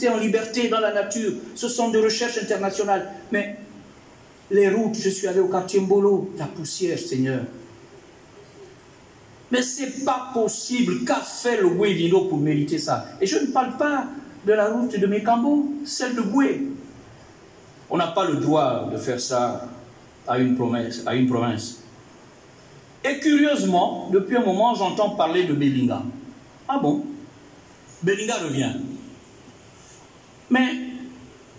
c'était en liberté dans la nature. Ce sont des recherches internationales. Mais les routes, je suis allé au quartier Mbolo, la poussière, Seigneur. Mais ce n'est pas possible. Qu'a fait le Goué-Vino pour mériter ça? Et je ne parle pas de la route de Mekambo, celle de Goué. On n'a pas le droit de faire ça à une province. Et curieusement, depuis un moment, j'entends parler de Belinga. Ah bon? Belinga revient. Mais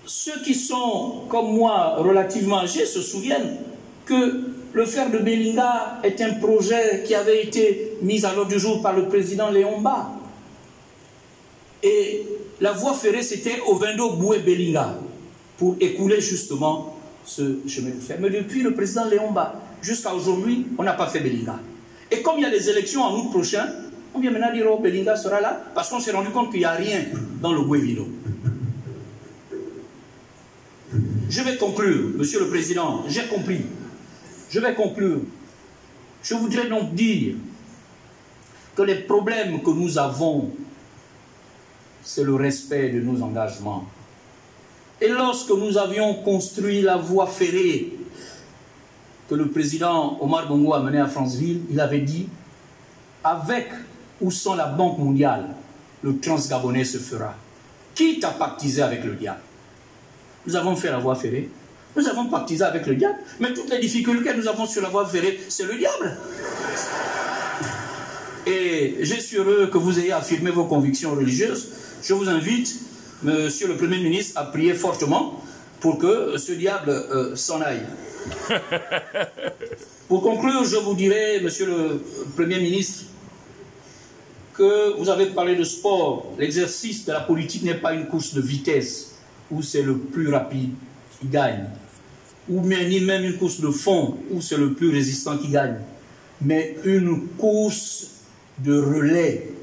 ceux qui sont, comme moi, relativement âgés, se souviennent que le fer de Belinga est un projet qui avait été mis à l'ordre du jour par le président Léon Mba. Et la voie ferrée, c'était Ovendo Boué-Belinga, pour écouler justement ce chemin de fer. Mais depuis le président Léon Mba, jusqu'à aujourd'hui, on n'a pas fait Belinga. Et comme il y a les élections en août prochain, on vient maintenant dire que Belinga sera là, parce qu'on s'est rendu compte qu'il n'y a rien dans le Goué-Vino. Je vais conclure, Monsieur le Président, j'ai compris. Je vais conclure. Je voudrais donc dire que les problèmes que nous avons, c'est le respect de nos engagements. Et lorsque nous avions construit la voie ferrée que le président Omar Bongo a menée à Franceville, il avait dit, avec ou sans la Banque mondiale, le Transgabonais se fera. Quitte à pactiser avec le diable. Nous avons fait la voie ferrée, nous avons pactisé avec le diable, mais toutes les difficultés que nous avons sur la voie ferrée, c'est le diable. Et je suis heureux que vous ayez affirmé vos convictions religieuses. Je vous invite, Monsieur le Premier ministre, à prier fortement pour que ce diable s'en aille. Pour conclure, je vous dirai, Monsieur le Premier ministre, que vous avez parlé de sport. L'exercice de la politique n'est pas une course de vitesse où c'est le plus rapide qui gagne, ou ni même une course de fond où c'est le plus résistant qui gagne, mais une course de relais.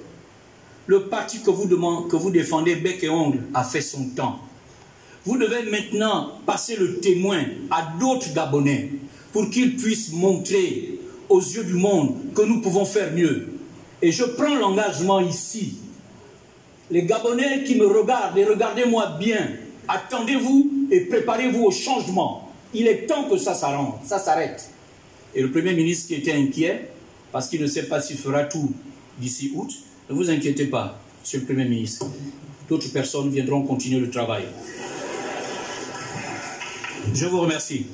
Le parti que vous défendez bec et ongle a fait son temps. Vous devez maintenant passer le témoin à d'autres Gabonais pour qu'ils puissent montrer aux yeux du monde que nous pouvons faire mieux. Et je prends l'engagement ici. Les Gabonais qui me regardent, et regardez-moi bien, attendez-vous et préparez-vous au changement. Il est temps que ça s'arrête. Et le Premier ministre qui était inquiet, parce qu'il ne sait pas s'il fera tout d'ici août, ne vous inquiétez pas, Monsieur le Premier ministre. D'autres personnes viendront continuer le travail. Je vous remercie.